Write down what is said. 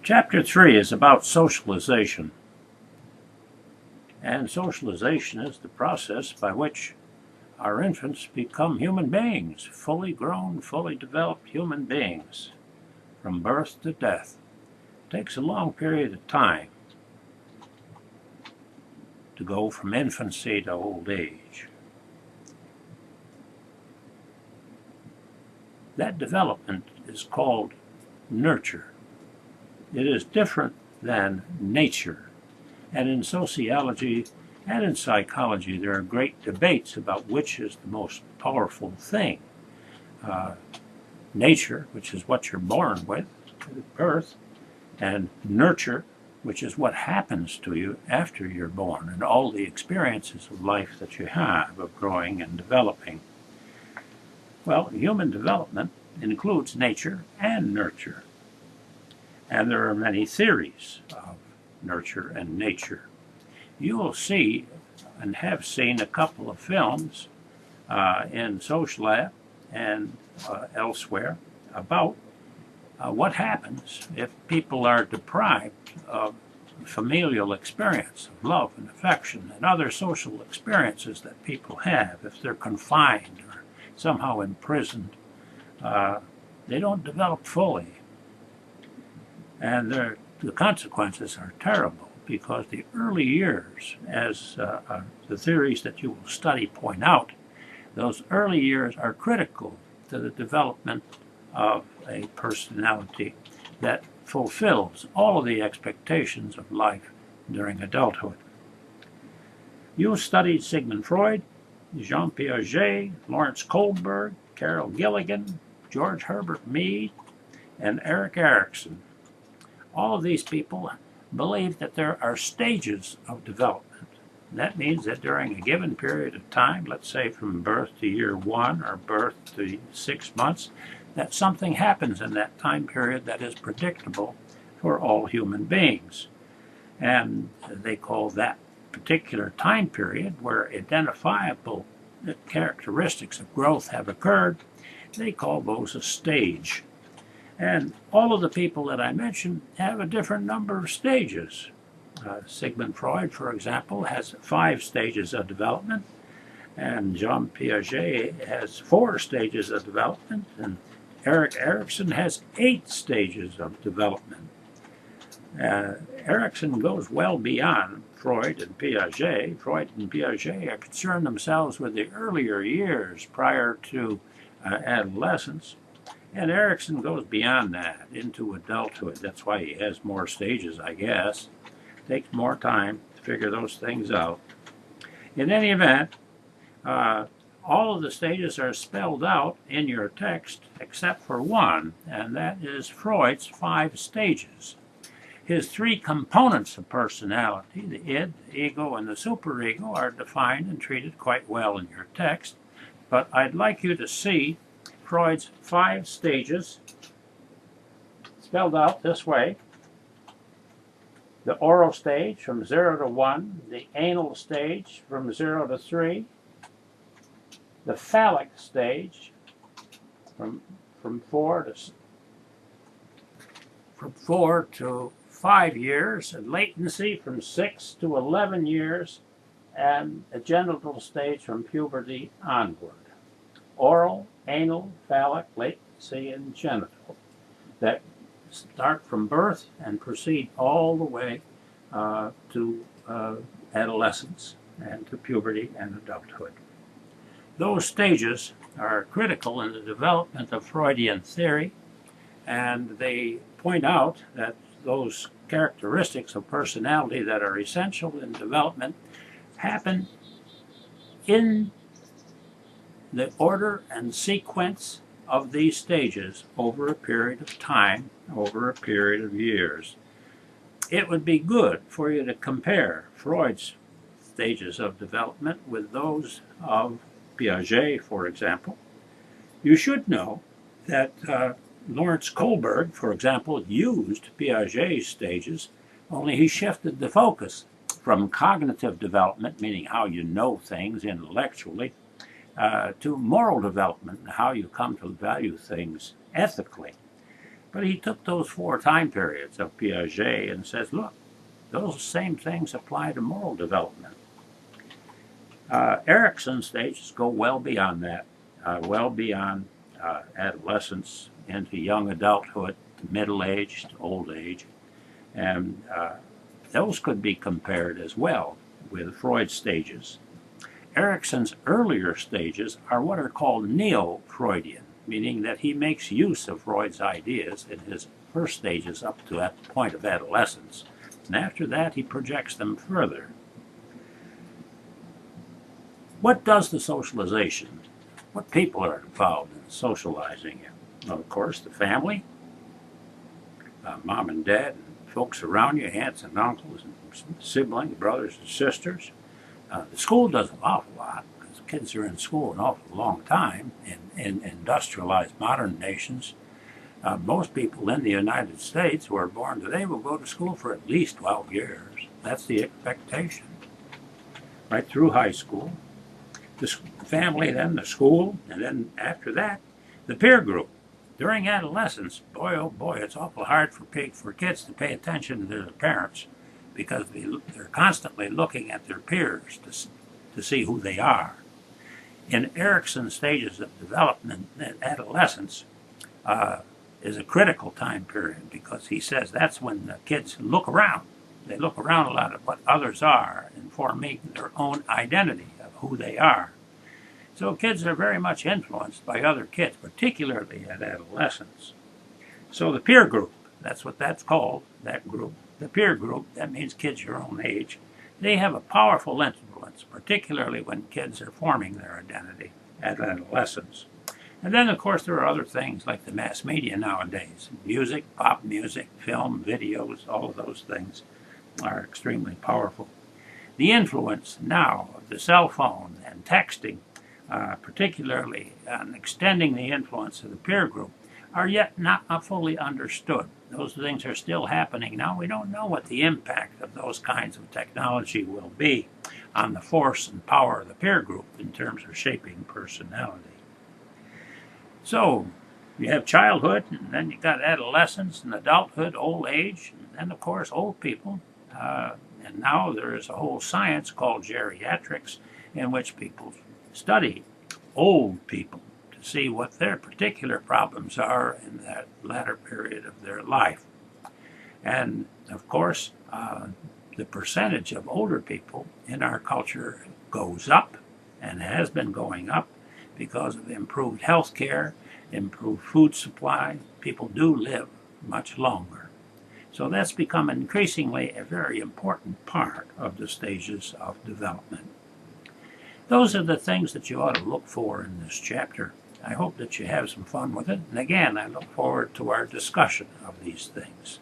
Chapter 3 is about socialization. And socialization is the process by which our infants become human beings, fully grown, fully developed human beings, from birth to death. It takes a long period of time to go from infancy to old age. That development is called nurture. It is different than nature. And in sociology and in psychology, there are great debates about which is the most powerful thing. Nature, which is what you're born with at birth, and nurture, which is what happens to you after you're born, and all the experiences of life that you have of growing and developing. Well, human development includes nature and nurture. And there are many theories of nurture and nature. You will see and have seen a couple of films in Social Lab and elsewhere about what happens if people are deprived of familial experience of love and affection and other social experiences that people have. If they're confined or somehow imprisoned, they don't develop fully. And the consequences are terrible, because the early years, as the theories that you will study point out, those early years are critical to the development of a personality that fulfills all of the expectations of life during adulthood. You studied Sigmund Freud, Jean Piaget, Lawrence Kohlberg, Carol Gilligan, George Herbert Mead, and Erik Erikson. All of these people believe that there are stages of development. That means that during a given period of time, let's say from birth to year 1 or birth to 6 months, that something happens in that time period that is predictable for all human beings. And they call that particular time period where identifiable characteristics of growth have occurred, they call those a stage. And all of the people that I mentioned have a different number of stages. Sigmund Freud, for example, has 5 stages of development, and Jean Piaget has 4 stages of development, and Erik Erikson has 8 stages of development. Erikson goes well beyond Freud and Piaget. Freud and Piaget are concerned themselves with the earlier years prior to adolescence. And Erikson goes beyond that into adulthood. That's why he has more stages, I guess. It takes more time to figure those things out. In any event, all of the stages are spelled out in your text except for one, and that is Freud's 5 stages. His 3 components of personality, the id, the ego, and the superego, are defined and treated quite well in your text. But I'd like you to see Freud's 5 stages spelled out this way. The oral stage from 0 to 1, the anal stage from 0 to 3, the phallic stage from 4 to 5 years, and latency from 6 to 11 years, and a genital stage from puberty onward. Oral, anal, phallic, latency, and genital that start from birth and proceed all the way to adolescence and to puberty and adulthood. Those stages are critical in the development of Freudian theory, and they point out that those characteristics of personality that are essential in development happen in the order and sequence of these stages over a period of time, over a period of years. It would be good for you to compare Freud's stages of development with those of Piaget, for example. You should know that Lawrence Kohlberg, for example, used Piaget's stages, only he shifted the focus from cognitive development, meaning how you know things intellectually, to moral development, how you come to value things ethically. But he took those 4 time periods of Piaget and says, look, those same things apply to moral development. Erikson's stages go well beyond that, well beyond adolescence into young adulthood, to middle age, to old age. And those could be compared as well with Freud's stages. Erikson's earlier stages are what are called neo-Freudian, meaning that he makes use of Freud's ideas in his first stages up to that point of adolescence. And after that, he projects them further. What does the socialization? What people are involved in socializing you? Well, of course, the family, mom and dad, and folks around you, aunts and uncles, and siblings, brothers and sisters. The school does an awful lot, because kids are in school an awful long time in industrialized modern nations. Most people in the United States who are born today will go to school for at least 12 years. That's the expectation. Right through high school. The family, then the school, and then after that, the peer group. During adolescence, boy, oh boy, it's awful hard for kids to pay attention to their parents, because they're constantly looking at their peers to see who they are. In Erikson's stages of development, adolescence is a critical time period, because he says that's when the kids look around. They look around a lot at what others are and forming their own identity of who they are. So kids are very much influenced by other kids, particularly at adolescence. So the peer group, that's what that's called, that group. The peer group, that means kids your own age, they have a powerful influence, particularly when kids are forming their identity at adolescence. And then, of course, there are other things like the mass media nowadays. Music, pop music, film, videos, all of those things are extremely powerful. The influence now of the cell phone and texting, particularly on extending the influence of the peer group, are yet not fully understood. Those things are still happening now. We don't know what the impact of those kinds of technology will be on the force and power of the peer group in terms of shaping personality. So, you have childhood, and then you got adolescence and adulthood, old age, and then, of course, old people. And now there is a whole science called geriatrics, in which people study old people to see what their particular problems are in that latter period of their life. And, of course, the percentage of older people in our culture goes up and has been going up because of improved health care, improved food supply. People do live much longer. So that's become increasingly a very important part of the stages of development. Those are the things that you ought to look for in this chapter. I hope that you have some fun with it. And again, I look forward to our discussion of these things.